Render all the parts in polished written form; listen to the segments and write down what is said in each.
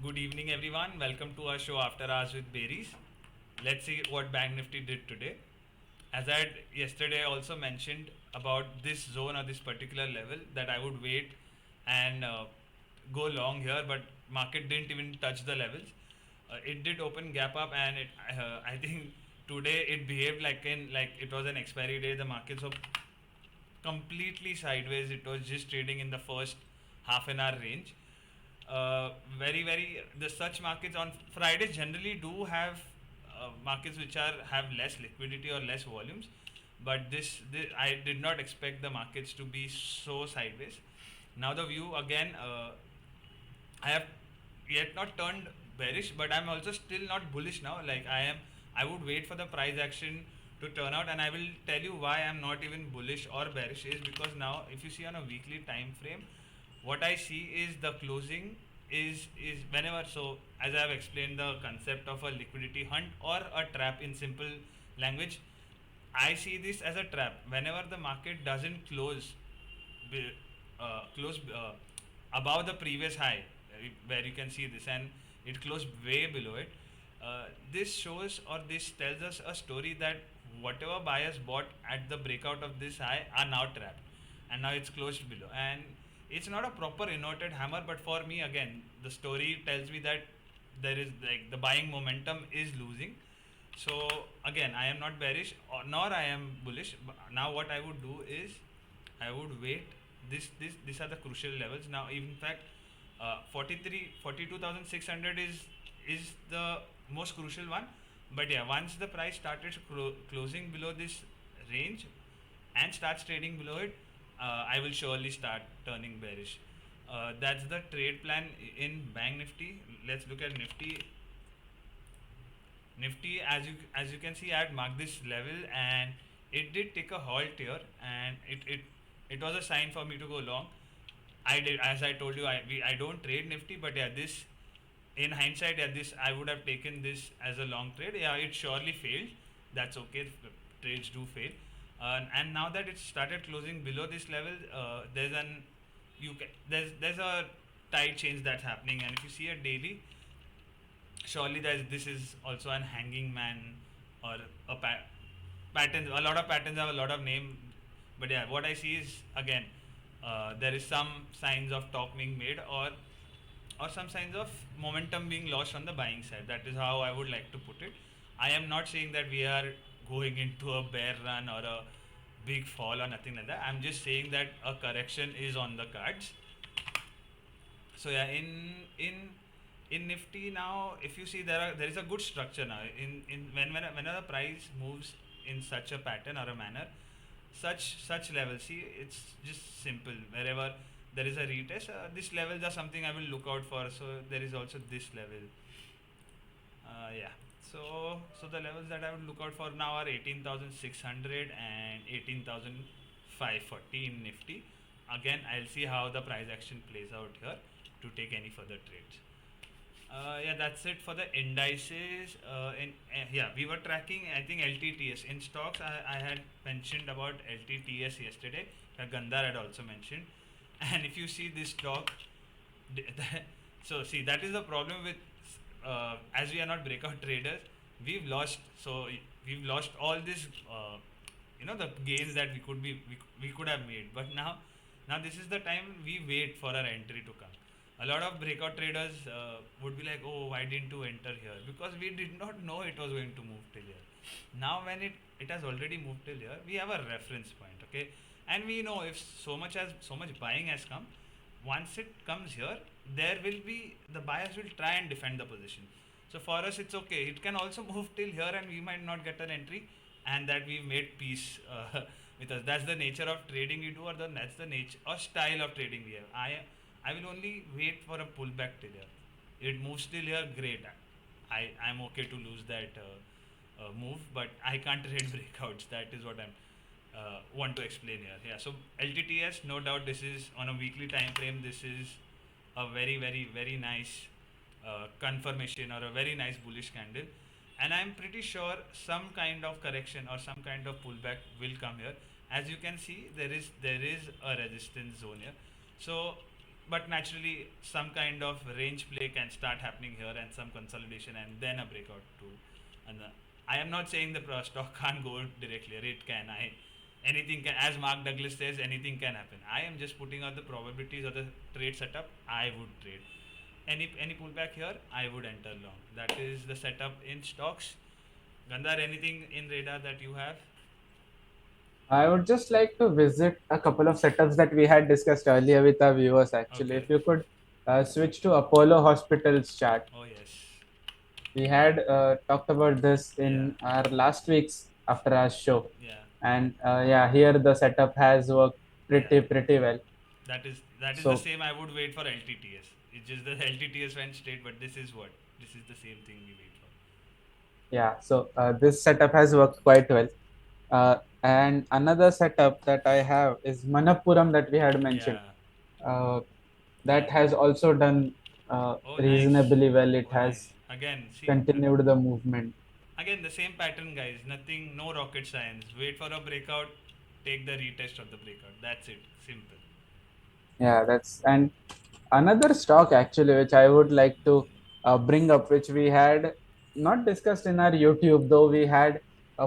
Good evening, everyone. Welcome to our show After Hours with Bereez. Let's see what Banknifty did today. As I had yesterday also mentioned about this zone or this particular level, that I would wait and go long here, but market didn't even touch the levels. It did open gap up, and I think today it behaved like it was an expiry day. The market so completely sideways. It was just trading in the first half an hour range. Very the such markets on Fridays generally do have markets which are have less liquidity or less volumes, but this I did not expect the markets to be so sideways. Now the view again, I have yet not turned bearish, but I'm also still not bullish now. I would wait for the price action to turn out, and I will tell you why I'm not even bullish or bearish is because now, if you see on a weekly time frame, what I see is the closing is whenever. So as I have explained the concept of a liquidity hunt or a trap in simple language, I see this as a trap. Whenever the market doesn't close above the previous high, where you can see this, and it closed way below it. This shows or this tells us a story that whatever buyers bought at the breakout of this high are now trapped, and now it's closed below. And it's not a proper inverted hammer, but for me, again, the story tells me that there is like the buying momentum is losing. So again, I am not bearish nor I am bullish. Now what I would do is I would wait. These are the crucial levels. Now, in fact, 42,600 is the most crucial one. But yeah, once the price started closing below this range and starts trading below it, I will surely start turning bearish. That's the trade plan in Bank Nifty. Let's look at Nifty. Nifty, as you can see, I had marked this level, and it did take a halt here, and it was a sign for me to go long. I did, as I told you, I don't trade Nifty, but yeah, this in hindsight, yeah, this I would have taken this as a long trade. Yeah, it surely failed. That's okay. Trades do fail. And now that it started closing below this level, there's a tide change that's happening. And if you see a daily, surely this is also an hanging man or a pattern. A lot of patterns have a lot of name, but yeah, what I see is again, there is some signs of talk being made, or some signs of momentum being lost on the buying side. That is how I would like to put it. I am not saying that we are going into a bear run or a big fall or nothing like that. I'm just saying that a correction is on the cards. So yeah, in Nifty now, if you see, there is a good structure now. Whenever the price moves in such a pattern or a manner, such levels. See, it's just simple. Wherever there is a retest, these levels are something I will look out for. So there is also this level. Yeah. So the levels that I would look out for now are 18,600 and 18,540 in Nifty. Again, I'll see how the price action plays out here to take any further trades. Yeah, that's it for the indices. Yeah, we were tracking, I think, LTTS in stocks. I had mentioned about LTTS yesterday. Gandhar had also mentioned. And if you see this stock, so see, that is the problem with as we are not breakout traders, we've lost. So we've lost all this, the gains that we could have made. But now this is the time we wait for our entry to come. A lot of breakout traders would be like, oh, why didn't you enter here? Because we did not know it was going to move till here. Now when it has already moved till here, we have a reference point, okay? And we know if so much buying has come, once it comes here, there will be the buyers will try and defend the position. So for us, it's okay. It can also move till here, and we might not get an entry, and that we've made peace with us. That's the nature of trading you do, or that's the nature or style of trading we have. I will only wait for a pullback till here. It moves till here, great. I'm okay to lose that move, but I can't trade breakouts. That is what I'm want to explain here. Yeah. So LTTS, no doubt, this is on a weekly time frame. This is a very nice confirmation or a very nice bullish candle, and I'm pretty sure some kind of correction or some kind of pullback will come here. As you can see, there is a resistance zone here. So but naturally some kind of range play can start happening here and some consolidation and then a breakout too. And I am not saying the stock can't go directly, or it can. Anything can, as Mark Douglas says, anything can happen. I am just putting out the probabilities of the trade setup. I would trade any pullback here. I would enter long. That is the setup in stocks. Gandhar, anything in radar that you have? I would just like to visit a couple of setups that we had discussed earlier with our viewers. Actually, Okay. if you could switch to Apollo Hospitals chart. Oh yes. We had talked about this Yeah. in our last week's after our show, Yeah. and yeah, here the setup has worked Yeah. pretty well. That is the So same. I would wait for LTTS. It's just the LTTS went straight, but this is what this is the same thing we wait for. yeah, so this setup has worked quite well. And another setup that I have is Manappuram that we had mentioned. Yeah. Uh, Yeah. that has also done Oh nice. reasonably well. It Oh nice. has Again, see, continued the movement. again the same pattern, guys. Nothing, no rocket science. Wait for a breakout. Take the retest of the breakout. That's it. Simple. Yeah, that's and another stock actually which I would like to bring up, which we had not discussed in our YouTube, though we had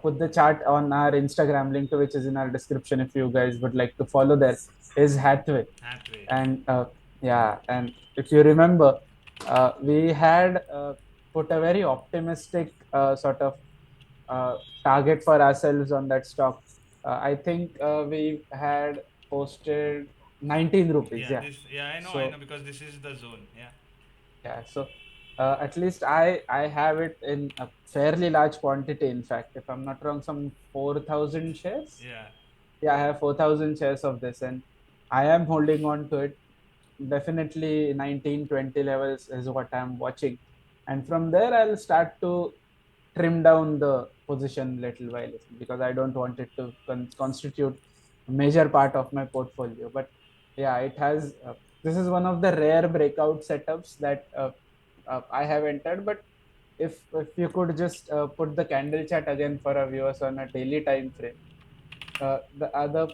put the chart on our Instagram link, to which is in our description. If you guys would like to follow, there is Hathway. Hathway. And yeah, and if you remember, we had put a very optimistic sort of target for ourselves on that stock. I think we had posted 19 rupees. Yeah. Yeah. This. Yeah. I know So because this is the zone. Yeah. yeah, so at least I have it in a fairly large quantity. In fact, if I'm not wrong, some 4,000 shares. Yeah. Yeah, I have 4,000 shares of this, and I am holding on to it. Definitely 19-20 levels is what I'm watching, and from there I'll start to trim down the position little by little, because I don't want it to constitute a major part of my portfolio. But yeah, it has. This is one of the rare breakout setups that I have entered. But if you could just put the candle chart again for our viewers on a daily time frame, the other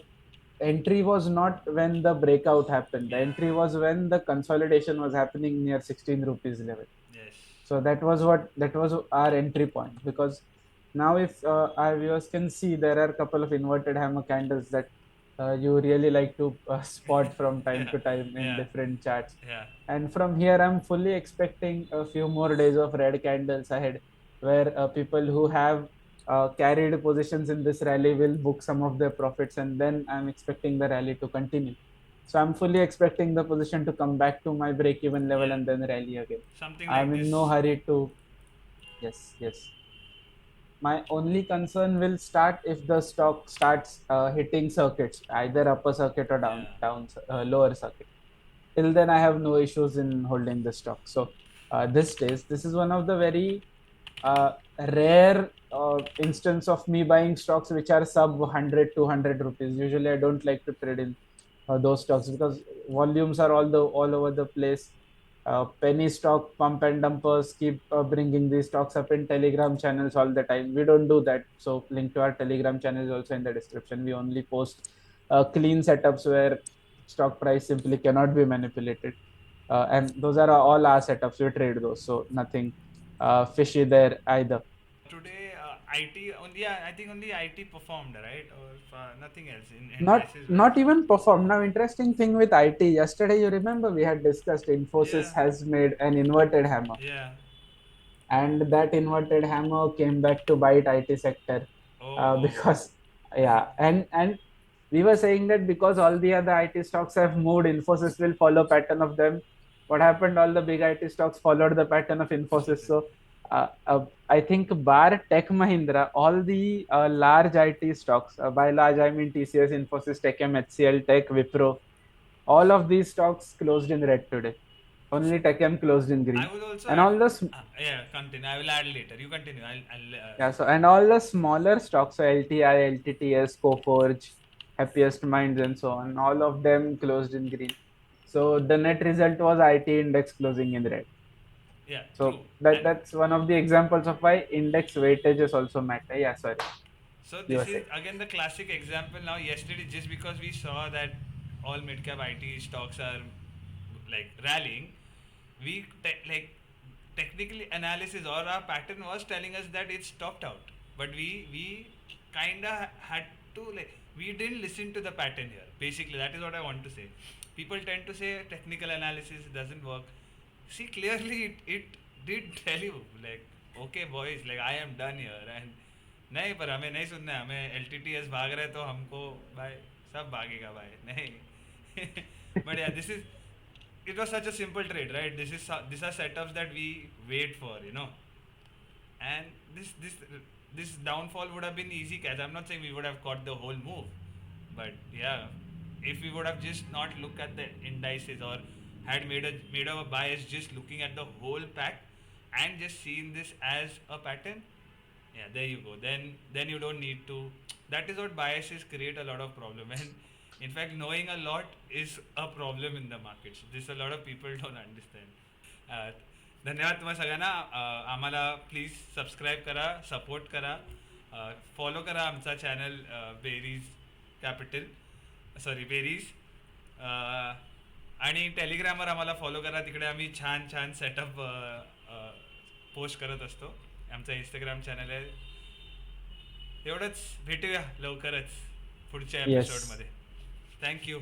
entry was not when the breakout happened. The Yeah. entry was when the consolidation was happening near 16 rupees level. Yes. So that was our entry point. Because now if our viewers can see, there are a couple of inverted hammer candles that you really like to spot from time Yeah. to time in Yeah. different charts. Yeah. And from here I'm fully expecting a few more days of red candles ahead, where people who have carried positions in this rally will book some of their profits, and then I'm expecting the rally to continue. So I'm fully expecting the position to come back to my break even level Yeah. and then rally again. Something like I'm in no this. hurry to. Yes, yes. My only concern will start if the stock starts hitting circuits, either upper circuit or Yeah. lower circuit. Till then, I have no issues in holding the stock. So this is one of the very rare instance of me buying stocks which are sub 100 200 rupees. Usually I don't like to trade in those stocks, because volumes are all over the place. Penny stock pump and dumpers keep bringing these stocks up in telegram channels all the time. We don't do that, so link to our telegram channel is also in the description. We only post clean setups where stock price simply cannot be manipulated, and those are all our setups. We trade those, so nothing fishy there either. Today, IT only. Yeah, I think only IT performed, right? Or nothing else in Not indices were. not even perform. Now, interesting thing with IT. Yesterday, you remember we had discussed Yeah. Infosys has made an inverted hammer, Yeah. and that inverted hammer came back to bite IT sector, Oh. Oh. because yeah, and we were saying that because all the other IT stocks have moved, Infosys will follow pattern of them. What happened? All the big IT stocks followed the pattern of Infosys. So I think bar Tech Mahindra, all the large IT stocks, by large I mean TCS, Infosys, Techem, HCL, Tech, Wipro, all of these stocks closed in red today. So Only Techem closed in I green. would also And add. all the Yeah, continue. I will add later. You continue. I'll Yeah, so and all the smaller stocks, so LTI, LTTS, Coforge, Happiest Minds, and so on, all of them closed in green. So the net result was IT index closing in red. yeah, true. So And that's one of the examples of why index weightages also matter. Yeah, sorry, so you this were is saying. again the classic example. Now, yesterday, just because we saw that all mid cap IT stocks are like rallying, we technically analysis or our pattern was telling us that it's topped out, but we kind of had to, like, we didn't listen to the pattern here. Basically, that is what I want to say. People tend to say technical analysis doesn't work. See, clearly it did tell you, like, okay boys, like I am done here, and नहीं, पर हमें नहीं सुनना है, हमें LTTS भाग रहे तो हमको भाई सब भागेगा भाई नहीं. But yeah, this is, it was such a simple trade, right? These are setups that we wait for, you know. And this downfall would have been easy catch. I'm not saying we would have caught the whole move, but yeah, if we would have just not looked at the indices, or had made our bias just looking at the whole pack and just seen this as a pattern, yeah, there you go. Then you don't need to. That is what biases create a lot of problem. And in fact, knowing a lot is a problem in the markets. This a lot of people don't understand. धन्यवाद तुम्हा सगळ्यांना. आम्हाला please subscribe करा, support करा, follow करा आमचा channel berries capital, sorry berries, आणि टेलिग्रामवर आम्हाला फॉलो करा. तिकडे आम्ही छान छान सेटअप पोस्ट करत असतो. आमचा इंस्टाग्राम चॅनल आहे. एवढंच, भेटूया लवकरच पुढच्या Yes. एपिसोडमध्ये. थँक्यू.